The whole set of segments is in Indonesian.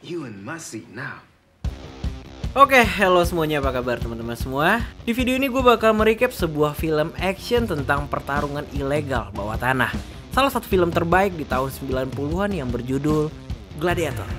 You in my seat now. Oke, halo semuanya, apa kabar teman-teman semua? Di video ini gue bakal merecap sebuah film action tentang pertarungan ilegal bawah tanah. Salah satu film terbaik di tahun 90-an yang berjudul Gladiator.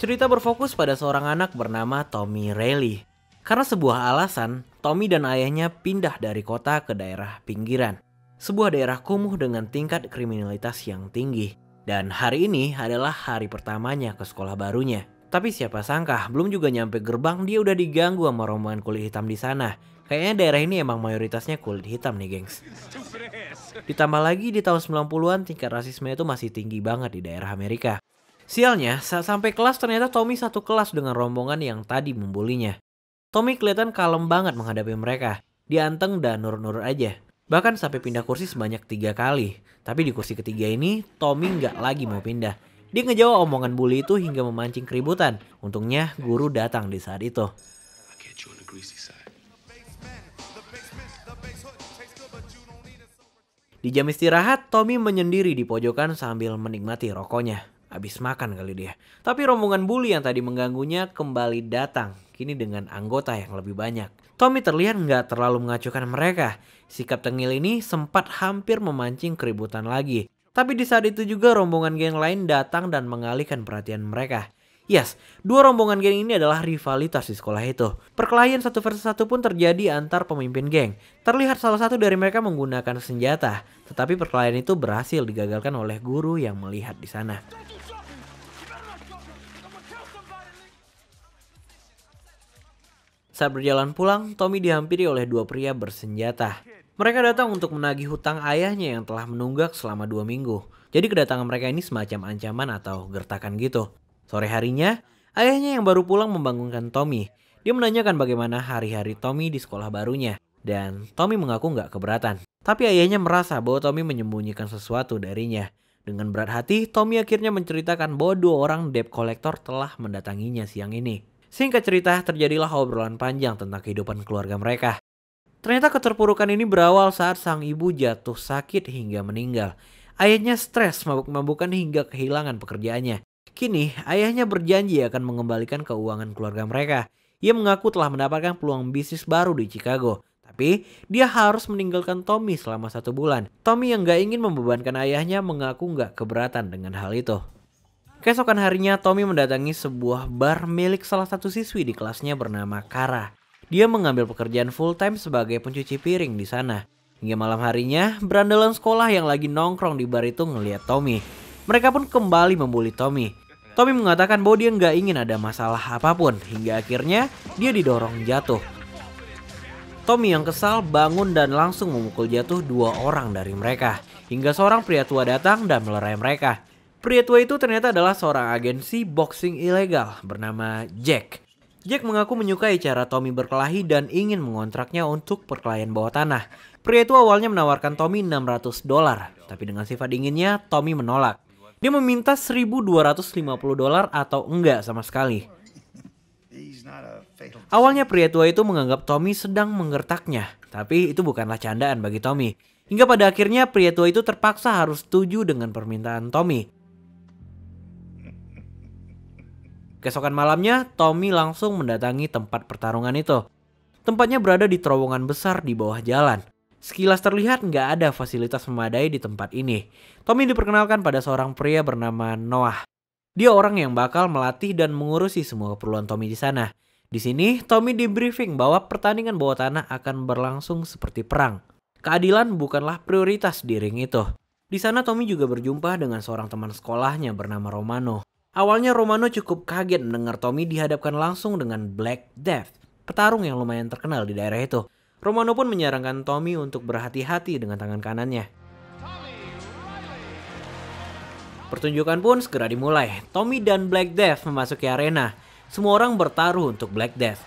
Cerita berfokus pada seorang anak bernama Tommy Reilly. Karena sebuah alasan, Tommy dan ayahnya pindah dari kota ke daerah pinggiran. Sebuah daerah kumuh dengan tingkat kriminalitas yang tinggi. Dan hari ini adalah hari pertamanya ke sekolah barunya. Tapi siapa sangka, belum juga nyampe gerbang dia udah diganggu sama rombongan kulit hitam di sana. Kayaknya daerah ini emang mayoritasnya kulit hitam nih, gengs. Ditambah lagi di tahun 90-an tingkat rasisme itu masih tinggi banget di daerah Amerika. Sialnya, saat sampai kelas ternyata Tommy satu kelas dengan rombongan yang tadi membulinya. Tommy kelihatan kalem banget menghadapi mereka. Dia anteng dan nurut-nurut aja. Bahkan sampai pindah kursi sebanyak 3 kali. Tapi di kursi ketiga ini, Tommy nggak lagi mau pindah. Dia ngejawab omongan bully itu hingga memancing keributan. Untungnya guru datang di saat itu. Di jam istirahat, Tommy menyendiri di pojokan sambil menikmati rokoknya. Habis makan kali dia. Tapi rombongan bully yang tadi mengganggunya kembali datang. Kini dengan anggota yang lebih banyak. Tommy terlihat nggak terlalu mengacuhkan mereka. Sikap tengil ini sempat hampir memancing keributan lagi. Tapi di saat itu juga rombongan geng lain datang dan mengalihkan perhatian mereka. Yes, dua rombongan geng ini adalah rivalitas di sekolah itu. Perkelahian 1 versus 1 pun terjadi antar pemimpin geng. Terlihat salah satu dari mereka menggunakan senjata. Tetapi perkelahian itu berhasil digagalkan oleh guru yang melihat di sana. Saat berjalan pulang, Tommy dihampiri oleh 2 pria bersenjata. Mereka datang untuk menagih hutang ayahnya yang telah menunggak selama 2 minggu. Jadi kedatangan mereka ini semacam ancaman atau gertakan gitu. Sore harinya, ayahnya yang baru pulang membangunkan Tommy. Dia menanyakan bagaimana hari-hari Tommy di sekolah barunya. Dan Tommy mengaku nggak keberatan. Tapi ayahnya merasa bahwa Tommy menyembunyikan sesuatu darinya. Dengan berat hati, Tommy akhirnya menceritakan bahwa 2 orang debt collector telah mendatanginya siang ini. Singkat cerita, terjadilah obrolan panjang tentang kehidupan keluarga mereka. Ternyata keterpurukan ini berawal saat sang ibu jatuh sakit hingga meninggal. Ayahnya stres, mabuk-mabukan hingga kehilangan pekerjaannya. Kini, ayahnya berjanji akan mengembalikan keuangan keluarga mereka. Ia mengaku telah mendapatkan peluang bisnis baru di Chicago. Tapi, dia harus meninggalkan Tommy selama 1 bulan. Tommy yang gak ingin membebankan ayahnya mengaku gak keberatan dengan hal itu. Keesokan harinya, Tommy mendatangi sebuah bar milik salah satu siswi di kelasnya bernama Kara. Dia mengambil pekerjaan full time sebagai pencuci piring di sana. Hingga malam harinya, berandalan sekolah yang lagi nongkrong di bar itu ngelihat Tommy. Mereka pun kembali membuli Tommy. Tommy mengatakan bahwa dia nggak ingin ada masalah apapun. Hingga akhirnya, dia didorong jatuh. Tommy yang kesal bangun dan langsung memukul jatuh 2 orang dari mereka. Hingga seorang pria tua datang dan melerai mereka. Pria tua itu ternyata adalah seorang agensi boxing ilegal bernama Jack. Jack mengaku menyukai cara Tommy berkelahi dan ingin mengontraknya untuk perkelahian bawah tanah. Pria itu awalnya menawarkan Tommy $600, tapi dengan sifat dinginnya Tommy menolak. Dia meminta $1.250 atau enggak sama sekali. Awalnya pria tua itu menganggap Tommy sedang menggertaknya, tapi itu bukanlah candaan bagi Tommy. Hingga pada akhirnya pria tua itu terpaksa harus setuju dengan permintaan Tommy. Keesokan malamnya, Tommy langsung mendatangi tempat pertarungan itu. Tempatnya berada di terowongan besar di bawah jalan. Sekilas terlihat nggak ada fasilitas memadai di tempat ini. Tommy diperkenalkan pada seorang pria bernama Noah. Dia orang yang bakal melatih dan mengurusi semua keperluan Tommy di sana. Di sini, Tommy di-briefing bahwa pertandingan bawah tanah akan berlangsung seperti perang. Keadilan bukanlah prioritas di ring itu. Di sana Tommy juga berjumpa dengan seorang teman sekolahnya bernama Romano. Awalnya Romano cukup kaget mendengar Tommy dihadapkan langsung dengan Black Death, petarung yang lumayan terkenal di daerah itu. Romano pun menyarankan Tommy untuk berhati-hati dengan tangan kanannya. Pertunjukan pun segera dimulai. Tommy dan Black Death memasuki arena. Semua orang bertaruh untuk Black Death.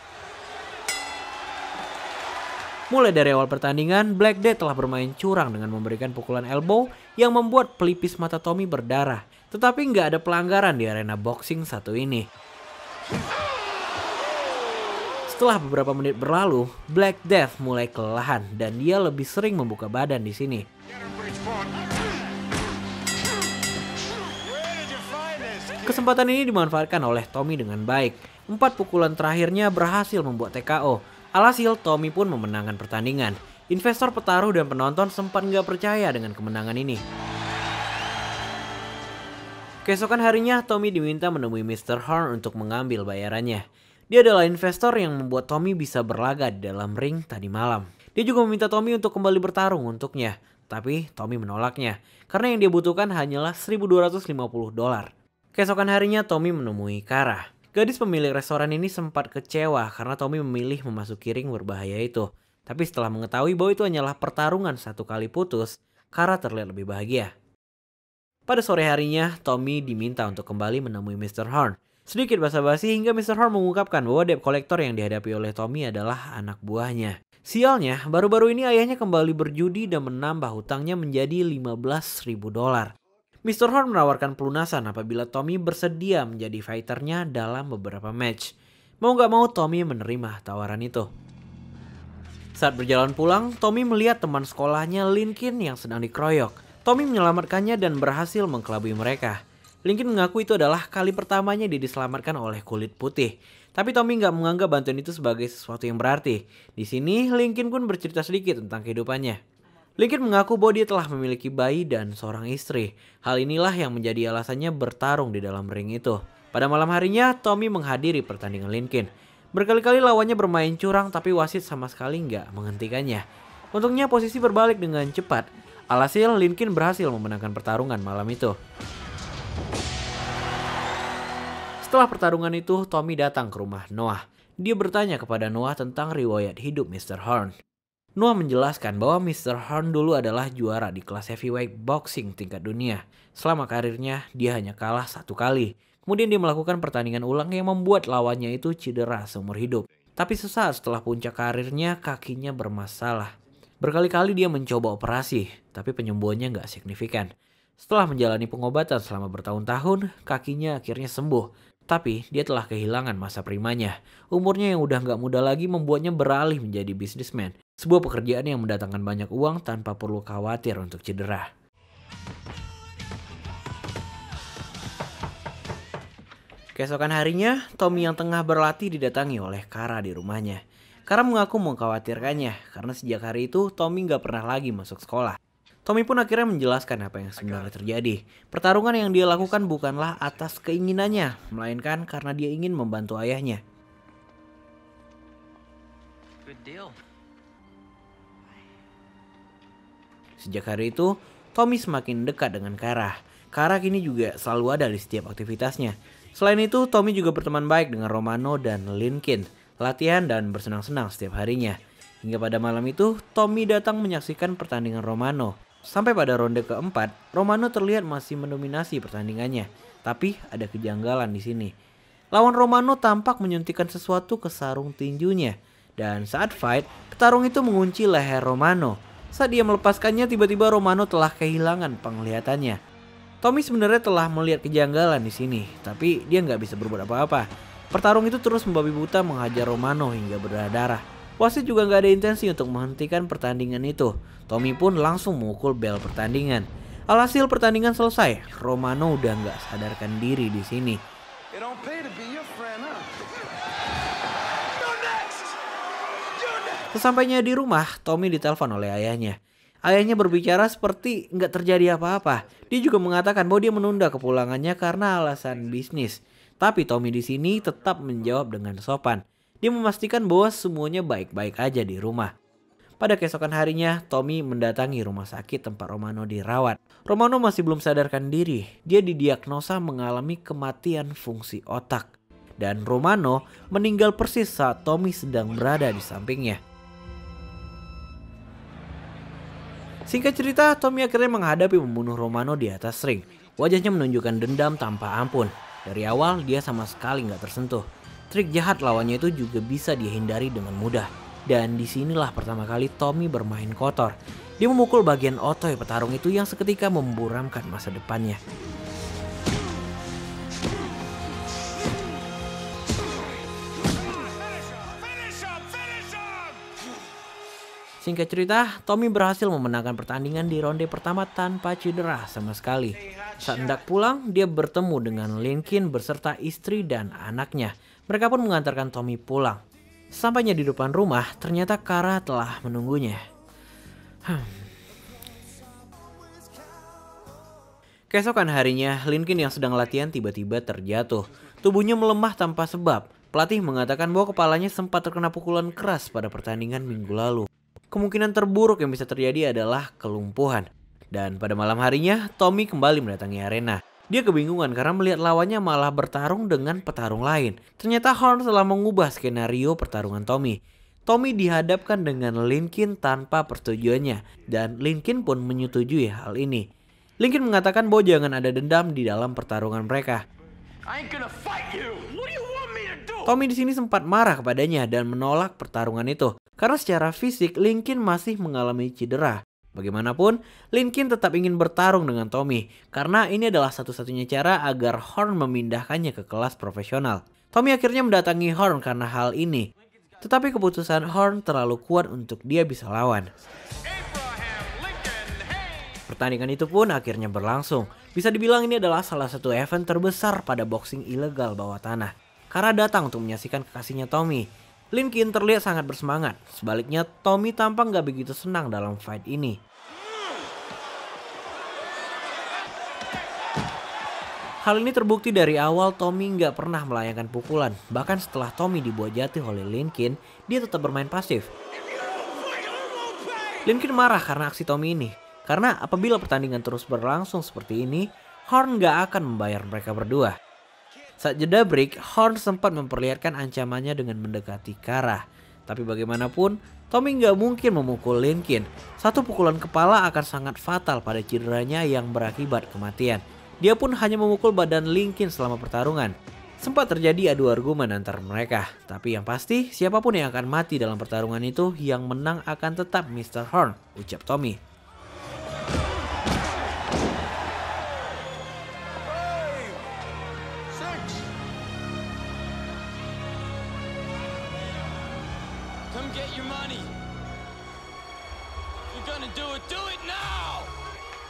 Mulai dari awal pertandingan, Black Death telah bermain curang dengan memberikan pukulan elbow yang membuat pelipis mata Tommy berdarah. Tetapi nggak ada pelanggaran di arena boxing satu ini. Setelah beberapa menit berlalu, Black Death mulai kelelahan dan dia lebih sering membuka badan di sini. Kesempatan ini dimanfaatkan oleh Tommy dengan baik. 4 pukulan terakhirnya berhasil membuat TKO. Alhasil Tommy pun memenangkan pertandingan. Investor, petaruh, dan penonton sempat nggak percaya dengan kemenangan ini. Keesokan harinya, Tommy diminta menemui Mr. Horn untuk mengambil bayarannya. Dia adalah investor yang membuat Tommy bisa berlaga di dalam ring tadi malam. Dia juga meminta Tommy untuk kembali bertarung untuknya. Tapi Tommy menolaknya, karena yang dia butuhkan hanyalah $1.250. Keesokan harinya Tommy menemui Kara. Gadis pemilik restoran ini sempat kecewa karena Tommy memilih memasuki ring berbahaya itu. Tapi setelah mengetahui bahwa itu hanyalah pertarungan 1 kali putus, Kara terlihat lebih bahagia. Pada sore harinya, Tommy diminta untuk kembali menemui Mr. Horn. Sedikit basa-basi hingga Mr. Horn mengungkapkan bahwa debt collector yang dihadapi oleh Tommy adalah anak buahnya. Sialnya, baru-baru ini ayahnya kembali berjudi dan menambah hutangnya menjadi $15.000. Mr. Horn menawarkan pelunasan apabila Tommy bersedia menjadi fighternya dalam beberapa match. Mau gak mau Tommy menerima tawaran itu. Saat berjalan pulang, Tommy melihat teman sekolahnya Lincoln yang sedang dikeroyok. Tommy menyelamatkannya dan berhasil mengkelabui mereka. Lincoln mengaku itu adalah kali pertamanya dia diselamatkan oleh kulit putih. Tapi Tommy nggak menganggap bantuan itu sebagai sesuatu yang berarti. Di sini, Lincoln pun bercerita sedikit tentang kehidupannya. Lincoln mengaku bahwa dia telah memiliki bayi dan seorang istri. Hal inilah yang menjadi alasannya bertarung di dalam ring itu. Pada malam harinya, Tommy menghadiri pertandingan Lincoln. Berkali-kali lawannya bermain curang tapi wasit sama sekali nggak menghentikannya. Untungnya posisi berbalik dengan cepat. Alhasil, Lincoln berhasil memenangkan pertarungan malam itu. Setelah pertarungan itu, Tommy datang ke rumah Noah. Dia bertanya kepada Noah tentang riwayat hidup Mr. Horn. Noah menjelaskan bahwa Mr. Horn dulu adalah juara di kelas heavyweight boxing tingkat dunia. Selama karirnya, dia hanya kalah 1 kali. Kemudian dia melakukan pertandingan ulang yang membuat lawannya itu cedera seumur hidup. Tapi sesaat setelah puncak karirnya, kakinya bermasalah. Berkali-kali dia mencoba operasi, tapi penyembuhannya nggak signifikan. Setelah menjalani pengobatan selama bertahun-tahun, kakinya akhirnya sembuh. Tapi dia telah kehilangan masa primanya. Umurnya yang udah nggak muda lagi membuatnya beralih menjadi bisnismen. Sebuah pekerjaan yang mendatangkan banyak uang tanpa perlu khawatir untuk cedera. Keesokan harinya, Tommy yang tengah berlatih didatangi oleh Kara di rumahnya. Kara mengaku mengkhawatirkannya karena sejak hari itu Tommy nggak pernah lagi masuk sekolah. Tommy pun akhirnya menjelaskan apa yang sebenarnya terjadi. Pertarungan yang dia lakukan bukanlah atas keinginannya, melainkan karena dia ingin membantu ayahnya. Sejak hari itu, Tommy semakin dekat dengan Kara. Kara kini juga selalu ada di setiap aktivitasnya. Selain itu, Tommy juga berteman baik dengan Romano dan Lincoln, latihan dan bersenang-senang setiap harinya. Hingga pada malam itu, Tommy datang menyaksikan pertandingan Romano. Sampai pada ronde keempat, Romano terlihat masih mendominasi pertandingannya. Tapi ada kejanggalan di sini. Lawan Romano tampak menyuntikkan sesuatu ke sarung tinjunya. Dan saat fight, petarung itu mengunci leher Romano. Saat dia melepaskannya, tiba-tiba Romano telah kehilangan penglihatannya. Tommy sebenarnya telah melihat kejanggalan di sini, tapi dia nggak bisa berbuat apa-apa. Pertarung itu terus membabi buta menghajar Romano hingga berdarah-darah. Wasit juga nggak ada intensi untuk menghentikan pertandingan itu. Tommy pun langsung memukul bel pertandingan. Alhasil pertandingan selesai. Romano udah nggak sadarkan diri di sini. Sesampainya di rumah, Tommy ditelepon oleh ayahnya. Ayahnya berbicara seperti nggak terjadi apa-apa. Dia juga mengatakan bahwa dia menunda kepulangannya karena alasan bisnis. Tapi Tommy di sini tetap menjawab dengan sopan. Dia memastikan bahwa semuanya baik-baik aja di rumah. Pada keesokan harinya, Tommy mendatangi rumah sakit tempat Romano dirawat. Romano masih belum sadarkan diri. Dia didiagnosa mengalami kematian fungsi otak. Dan Romano meninggal persis saat Tommy sedang berada di sampingnya. Singkat cerita, Tommy akhirnya menghadapi pembunuh Romano di atas ring. Wajahnya menunjukkan dendam tanpa ampun. Dari awal, dia sama sekali nggak tersentuh. Trik jahat lawannya itu juga bisa dihindari dengan mudah. Dan disinilah pertama kali Tommy bermain kotor. Dia memukul bagian otot petarung itu yang seketika memburamkan masa depannya. Singkat cerita, Tommy berhasil memenangkan pertandingan di ronde pertama tanpa cedera sama sekali. Saat hendak pulang, dia bertemu dengan Linkin beserta istri dan anaknya. Mereka pun mengantarkan Tommy pulang. Sampainya di depan rumah, ternyata Kara telah menunggunya. Keesokan harinya, Linkin yang sedang latihan tiba-tiba terjatuh. Tubuhnya melemah tanpa sebab. Pelatih mengatakan bahwa kepalanya sempat terkena pukulan keras pada pertandingan minggu lalu. Kemungkinan terburuk yang bisa terjadi adalah kelumpuhan. Dan pada malam harinya, Tommy kembali mendatangi arena. Dia kebingungan karena melihat lawannya malah bertarung dengan petarung lain. Ternyata Horn telah mengubah skenario pertarungan Tommy. Tommy dihadapkan dengan Linkin tanpa persetujuannya. Dan Linkin pun menyetujui hal ini. Linkin mengatakan bahwa jangan ada dendam di dalam pertarungan mereka. Tommy di sini sempat marah kepadanya dan menolak pertarungan itu. Karena secara fisik Linkin masih mengalami cedera. Bagaimanapun, Linkin tetap ingin bertarung dengan Tommy. Karena ini adalah satu-satunya cara agar Horn memindahkannya ke kelas profesional. Tommy akhirnya mendatangi Horn karena hal ini. Tetapi keputusan Horn terlalu kuat untuk dia bisa lawan. Pertandingan itu pun akhirnya berlangsung. Bisa dibilang ini adalah salah satu event terbesar pada boxing ilegal bawah tanah. Kara datang untuk menyaksikan kekasihnya Tommy. Linkin terlihat sangat bersemangat. Sebaliknya, Tommy tampak gak begitu senang dalam fight ini. Hal ini terbukti dari awal Tommy gak pernah melayangkan pukulan. Bahkan setelah Tommy dibuat jatuh oleh Linkin, dia tetap bermain pasif. Linkin marah karena aksi Tommy ini. Karena apabila pertandingan terus berlangsung seperti ini, Horn gak akan membayar mereka berdua. Saat jeda break, Horn sempat memperlihatkan ancamannya dengan mendekati Kara. Tapi bagaimanapun, Tommy gak mungkin memukul Linkin. Satu pukulan kepala akan sangat fatal pada cederanya yang berakibat kematian. Dia pun hanya memukul badan Linkin selama pertarungan. Sempat terjadi adu argumen antar mereka. Tapi yang pasti, siapapun yang akan mati dalam pertarungan itu, yang menang akan tetap Mr. Horn, ucap Tommy. Come get your money. You're gonna do it now.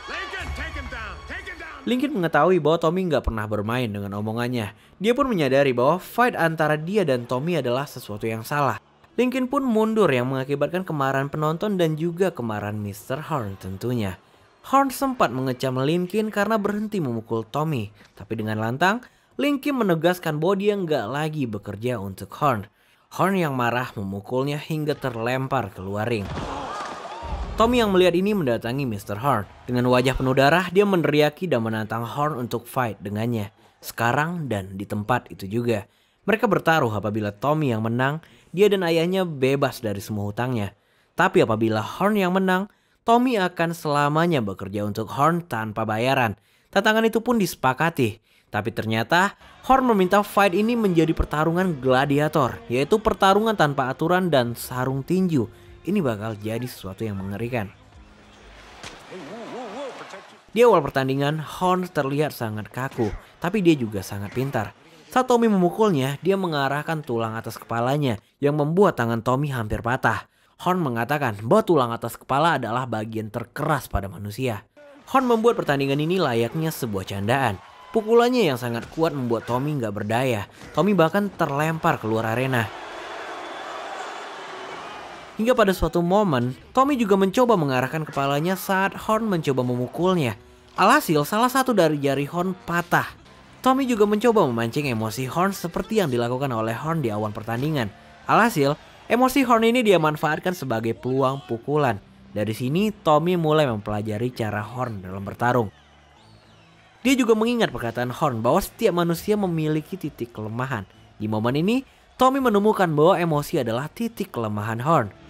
Lincoln, take him down. Take him down. Linkin mengetahui bahwa Tommy nggak pernah bermain dengan omongannya. Dia pun menyadari bahwa fight antara dia dan Tommy adalah sesuatu yang salah. Linkin pun mundur yang mengakibatkan kemarahan penonton dan juga kemarahan Mr. Horn tentunya. Horn sempat mengecam Linkin karena berhenti memukul Tommy. Tapi dengan lantang, Linkin menegaskan bahwa dia nggak lagi bekerja untuk Horn. Horn yang marah memukulnya hingga terlempar keluar ring. Tommy yang melihat ini mendatangi Mr. Horn. Dengan wajah penuh darah, dia meneriaki dan menantang Horn untuk fight dengannya. Sekarang dan di tempat itu juga. Mereka bertaruh apabila Tommy yang menang, dia dan ayahnya bebas dari semua hutangnya. Tapi apabila Horn yang menang, Tommy akan selamanya bekerja untuk Horn tanpa bayaran. Tantangan itu pun disepakati. Tapi ternyata Horn meminta fight ini menjadi pertarungan gladiator, yaitu pertarungan tanpa aturan dan sarung tinju. Ini bakal jadi sesuatu yang mengerikan. Di awal pertandingan, Horn terlihat sangat kaku, tapi dia juga sangat pintar. Saat Tommy memukulnya, dia mengarahkan tulang atas kepalanya yang membuat tangan Tommy hampir patah. Horn mengatakan bahwa tulang atas kepala adalah bagian terkeras pada manusia. Horn membuat pertandingan ini layaknya sebuah candaan. Pukulannya yang sangat kuat membuat Tommy nggak berdaya. Tommy bahkan terlempar keluar arena. Hingga pada suatu momen, Tommy juga mencoba mengarahkan kepalanya saat Horn mencoba memukulnya. Alhasil salah satu dari jari Horn patah. Tommy juga mencoba memancing emosi Horn seperti yang dilakukan oleh Horn di awal pertandingan. Alhasil, emosi Horn ini dia manfaatkan sebagai peluang pukulan. Dari sini, Tommy mulai mempelajari cara Horn dalam bertarung. Dia juga mengingat perkataan Horn bahwa setiap manusia memiliki titik kelemahan. Di momen ini, Tommy menemukan bahwa emosi adalah titik kelemahan Horn.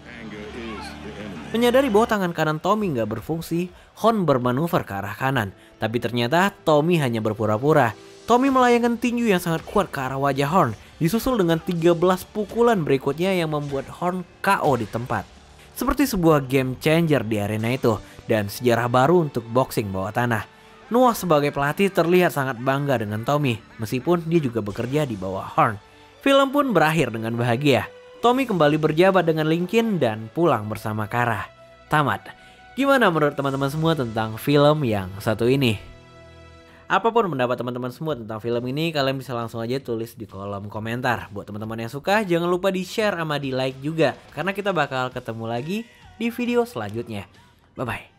Menyadari bahwa tangan kanan Tommy nggak berfungsi, Horn bermanuver ke arah kanan. Tapi ternyata Tommy hanya berpura-pura. Tommy melayangkan tinju yang sangat kuat ke arah wajah Horn, disusul dengan 13 pukulan berikutnya yang membuat Horn KO di tempat. Seperti sebuah game changer di arena itu, dan sejarah baru untuk boxing bawah tanah. Noah sebagai pelatih terlihat sangat bangga dengan Tommy, meskipun dia juga bekerja di bawah Horn. Film pun berakhir dengan bahagia. Tommy kembali berjabat dengan Lincoln dan pulang bersama Kara. Tamat. Gimana menurut teman-teman semua tentang film yang satu ini? Apapun pendapat teman-teman semua tentang film ini, kalian bisa langsung aja tulis di kolom komentar. Buat teman-teman yang suka, jangan lupa di share sama di like juga, karena kita bakal ketemu lagi di video selanjutnya. Bye-bye.